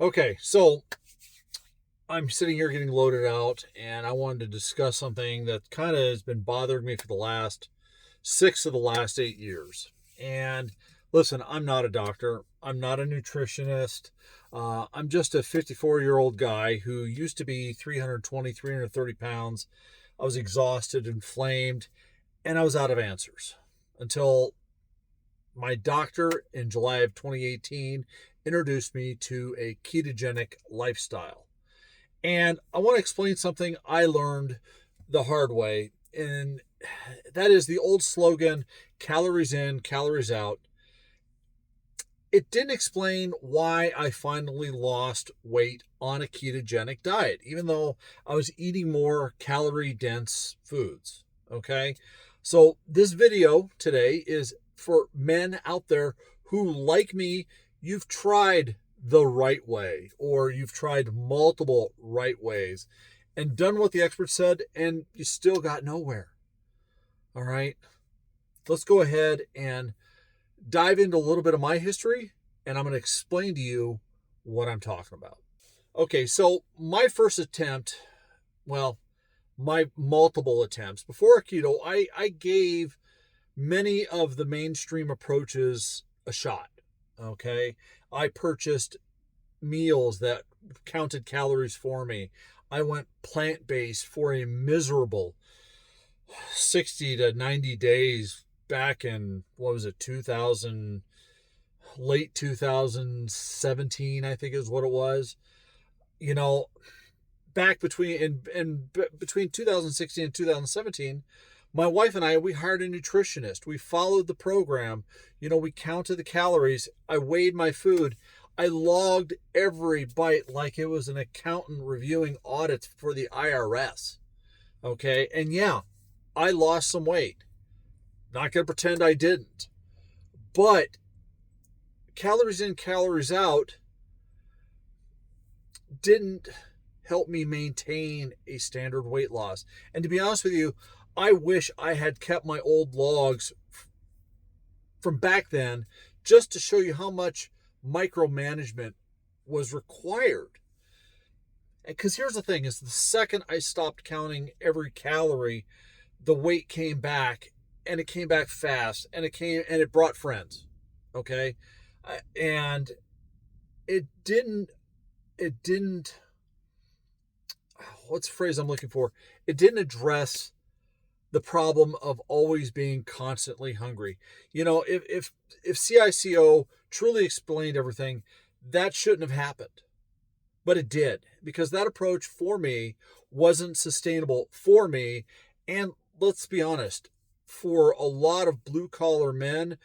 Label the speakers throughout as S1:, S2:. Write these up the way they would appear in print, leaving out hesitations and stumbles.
S1: Okay, so I'm sitting here getting loaded out, and I wanted to discuss something that kind of has been bothering me for the last 8 years. And listen, I'm not a doctor, I'm not a nutritionist. I'm just a 54-year-old guy who used to be 320, 330 pounds. I was exhausted, inflamed, and I was out of answers until my doctor in July of 2018 introduced me to a ketogenic lifestyle. And I want to explain something I learned the hard way. And that is the old slogan, calories in, calories out. It didn't explain why I finally lost weight on a ketogenic diet, even though I was eating more calorie dense foods. Okay. So this video today is for men out there who, like me, you've tried the right way, or you've tried multiple right ways and done what the experts said, and you still got nowhere. All right. Let's go ahead and dive into a little bit of my history, and I'm going to explain to you what I'm talking about. Okay, so my first attempt, well, my multiple attempts before keto, I gave many of the mainstream approaches a shot. Okay, I purchased meals that counted calories for me. I went plant based for a miserable 60 to 90 days back in, what was it, 2000, late 2017, I think is what it was. You know, back between 2016 and 2017, my wife and I, we hired a nutritionist. We followed the program. We counted the calories. I weighed my food. I logged every bite like it was an accountant reviewing audits for the IRS. Okay. And yeah, I lost some weight. Not going to pretend I didn't. But calories in, calories out didn't help me maintain a standard weight loss. And to be honest with you, I wish I had kept my old logs from back then, just to show you how much micromanagement was required. Because here's the thing, is the second I stopped counting every calorie, the weight came back, and it came back fast, and it brought friends. Okay. And it didn't what's the phrase I'm looking for? It didn't address the problem of always being constantly hungry. If CICO truly explained everything, that shouldn't have happened. But it did, because that approach for me wasn't sustainable for me. And let's be honest, for a lot of blue collar men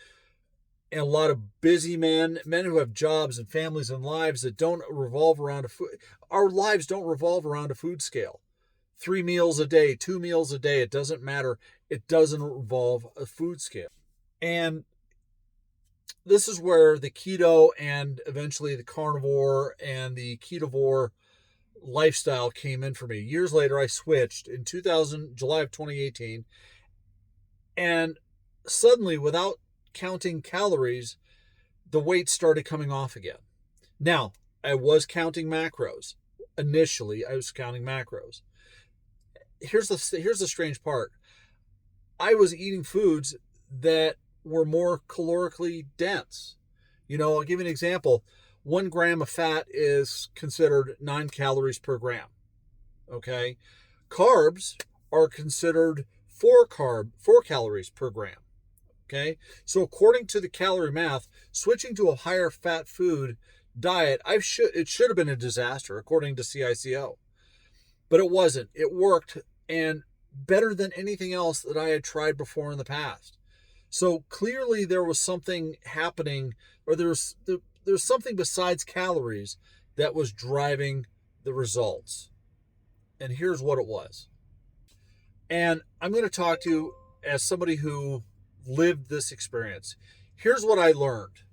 S1: and a lot of busy men who have jobs and families and lives that don't revolve around a food. Our lives don't revolve around a food scale. 3 meals a day, 2 meals a day, it doesn't matter. It doesn't revolve a food scale. And this is where the keto and eventually the carnivore and the ketovore lifestyle came in for me. Years later, I switched in July of 2018, and suddenly, without counting calories, the weight started coming off again. Now, I was counting macros. Initially, I was counting macros. Here's the strange part. I was eating foods that were more calorically dense. I'll give you an example. 1 gram of fat is considered 9 calories per gram. Okay. Carbs are considered 4 calories per gram. Okay. So according to the calorie math, switching to a higher fat food diet, it should have been a disaster according to CICO. But it wasn't. It worked, and better than anything else that I had tried before in the past. So clearly there was something happening, or there's something besides calories that was driving the results. And here's what it was. And I'm going to talk to you as somebody who lived this experience. Here's what I learned.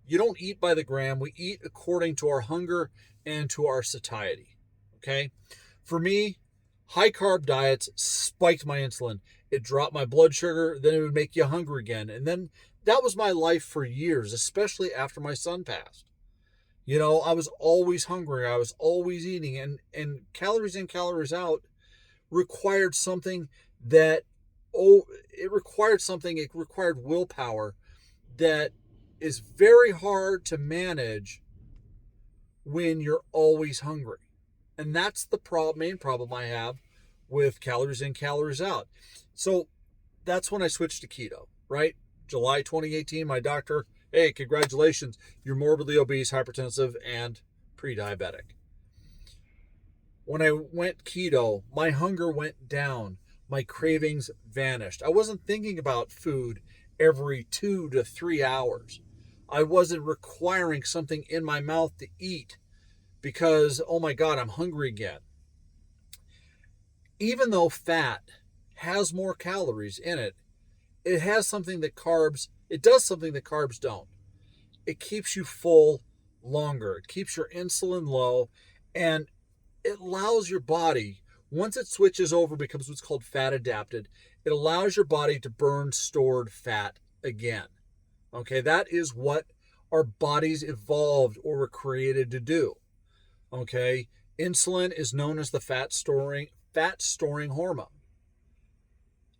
S1: You don't eat by the gram. We eat according to our hunger and to our satiety. Okay? For me, high carb diets spiked my insulin. It dropped my blood sugar. Then it would make you hungry again. And then that was my life for years, especially after my son passed. I was always hungry. I was always eating, and calories in, calories out required something that it required willpower that is very hard to manage when you're always hungry. And that's the main problem I have with calories in, calories out. So that's when I switched to keto, right? July 2018, my doctor, hey, congratulations, you're morbidly obese, hypertensive, and pre-diabetic. When I went keto, my hunger went down. My cravings vanished. I wasn't thinking about food every 2 to 3 hours. I wasn't requiring something in my mouth to eat because, oh my God, I'm hungry again. Even though fat has more calories in it, it does something that carbs don't. It keeps you full longer. It keeps your insulin low, and it allows your body, once it switches over, becomes what's called fat adapted, it allows your body to burn stored fat again. Okay, that is what our bodies evolved or were created to do. Okay, insulin is known as the fat storing hormone.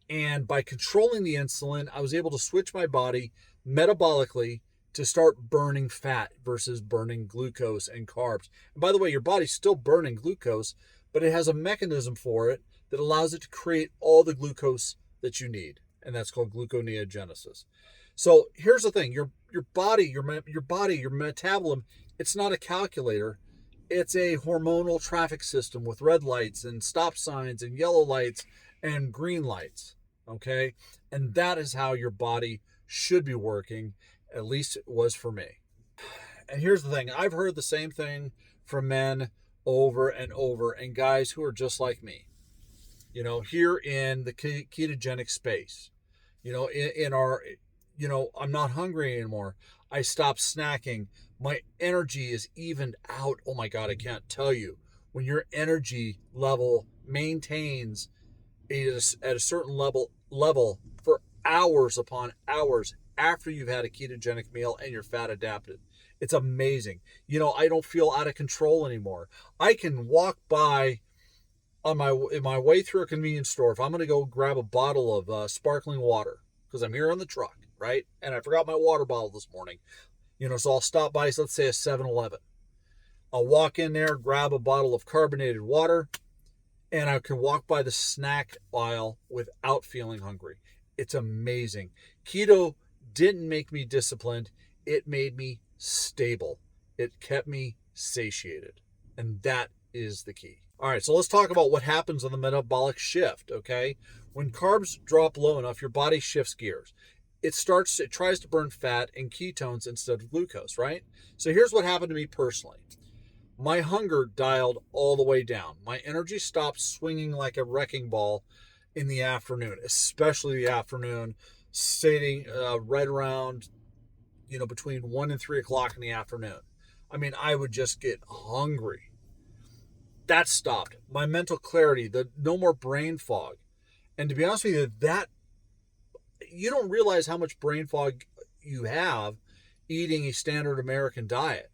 S1: And by controlling the insulin, I was able to switch my body metabolically to start burning fat versus burning glucose and carbs. And by the way, your body's still burning glucose, but it has a mechanism for it that allows it to create all the glucose that you need, and that's called gluconeogenesis. So here's the thing: your metabolism, it's not a calculator. It's a hormonal traffic system with red lights and stop signs and yellow lights and green lights. Okay, and that is how your body should be working. At least it was for me. And here's the thing: I've heard the same thing from men over and over, and guys who are just like me. Here in the ketogenic space, in our, I'm not hungry anymore. I stopped snacking. My energy is evened out. Oh my God, I can't tell you. When your energy level maintains at a certain level for hours upon hours after you've had a ketogenic meal and you're fat adapted, it's amazing. I don't feel out of control anymore. I can walk by in my way through a convenience store. If I'm going to go grab a bottle of sparkling water because I'm here on the truck, right? And I forgot my water bottle this morning, so I'll stop by, let's say a 7-Eleven. I'll walk in there, grab a bottle of carbonated water, and I can walk by the snack aisle without feeling hungry. It's amazing. Keto didn't make me disciplined. It made me stable. It kept me satiated. And that is the key. All right, so let's talk about what happens on the metabolic shift, okay? When carbs drop low enough, your body shifts gears. It tries to burn fat and ketones instead of glucose, right? So here's what happened to me personally. My hunger dialed all the way down. My energy stopped swinging like a wrecking ball in the afternoon, especially the afternoon, sitting right around, between 1 and 3 o'clock in the afternoon. I mean, I would just get hungry. That stopped. My mental clarity, no more brain fog. And to be honest with you, you don't realize how much brain fog you have eating a standard American diet.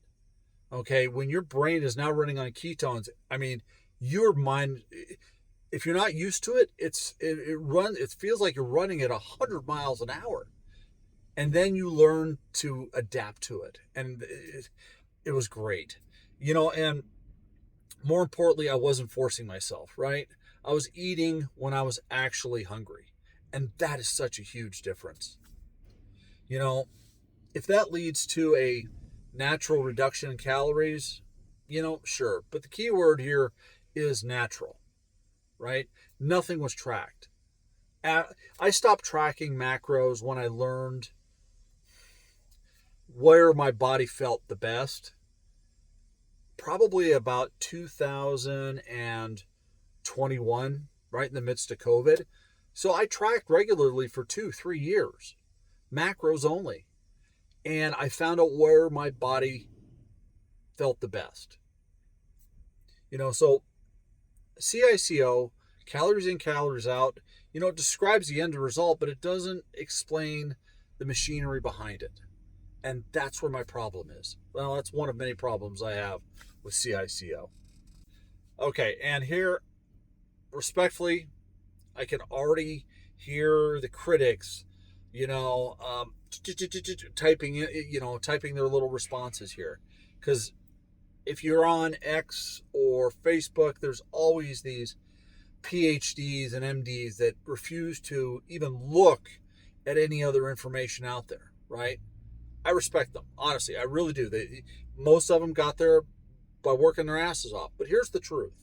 S1: Okay, when your brain is now running on ketones, I mean, your mind, if you're not used to it, it feels like you're running at 100 miles an hour. And then you learn to adapt to it. And it was great. And more importantly, I wasn't forcing myself, right? I was eating when I was actually hungry. And that is such a huge difference. If that leads to a natural reduction in calories, sure. But the key word here is natural, right? Nothing was tracked. I stopped tracking macros when I learned where my body felt the best. Probably about 2021, right in the midst of COVID. So I tracked regularly for 2-3 years, macros only. And I found out where my body felt the best. So CICO, calories in, calories out, it describes the end result, but it doesn't explain the machinery behind it. And that's where my problem is. Well, that's one of many problems I have with CICO. Okay, and here, respectfully, I can already hear the critics, you know, typing, typing their little responses here. Because if you're on X or Facebook, there's always these PhDs and MDs that refuse to even look at any other information out there, right? I respect them, honestly. I really do. Most of them got there by working their asses off. But here's the truth.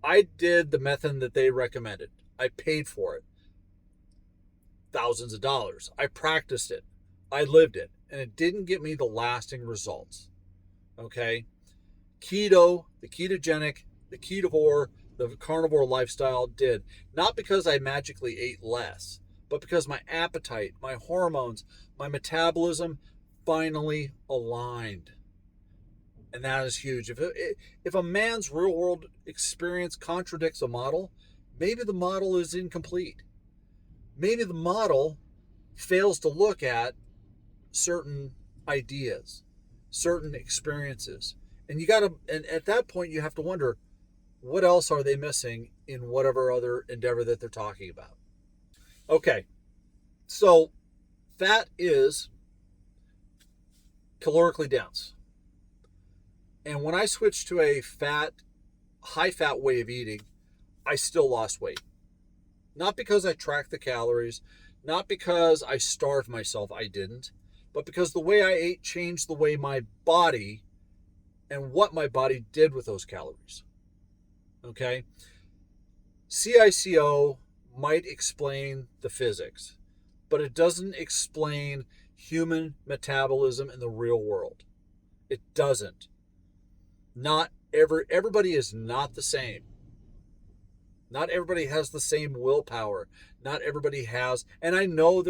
S1: I did the method that they recommended. I paid for it. Thousands of dollars. I practiced it. I lived it. And it didn't get me the lasting results. Okay? Keto, the ketogenic, the ketovore, the carnivore lifestyle did. Not because I magically ate less, but because my appetite, my hormones, my metabolism finally aligned. And that is huge. If a man's real world experience contradicts a model, maybe the model is incomplete. Maybe the model fails to look at certain ideas, certain experiences. And and at that point, you have to wonder, what else are they missing in whatever other endeavor that they're talking about? Okay, so fat is calorically dense. And when I switched to a high fat way of eating, I still lost weight. Not because I tracked the calories, not because I starved myself, I didn't, but because the way I ate changed the way my body and what my body did with those calories. Okay? CICO might explain the physics, but it doesn't explain human metabolism in the real world. It doesn't. Everybody is not the same. Not everybody has the same willpower. Not everybody has, and I know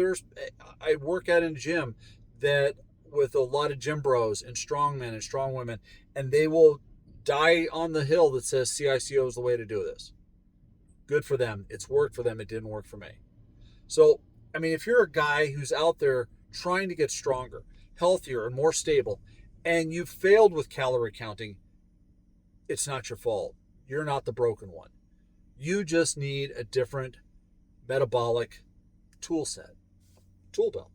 S1: I work at a gym that with a lot of gym bros and strong men and strong women, and they will die on the hill that says CICO is the way to do this. Good for them. It's worked for them. It didn't work for me. So, I mean, if you're a guy who's out there trying to get stronger, healthier, and more stable, and you've failed with calorie counting, it's not your fault. You're not the broken one. You just need a different metabolic tool belt,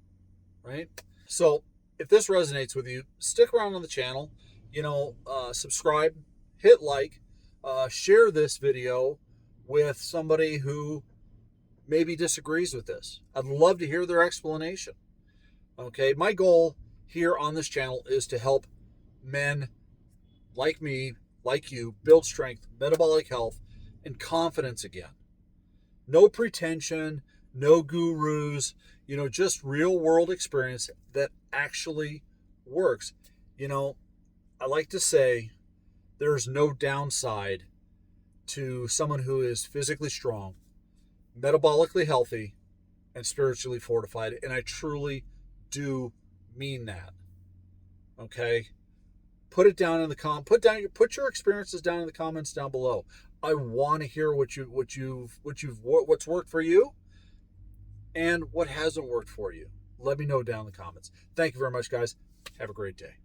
S1: right? So if this resonates with you, stick around on the channel, subscribe, hit like, share this video with somebody who maybe disagrees with this. I'd love to hear their explanation. Okay, my goal here on this channel is to help men like me, like you, build strength, metabolic health, and confidence again. No pretension, no gurus, just real world experience that actually works. I like to say there's no downside to someone who is physically strong, metabolically healthy, and spiritually fortified. And I truly do mean that. Okay? Put it down in the put your experiences down in the comments down below. I want to hear what's worked for you and what hasn't worked for you. Let me know down in the comments. Thank you very much, guys. Have a great day.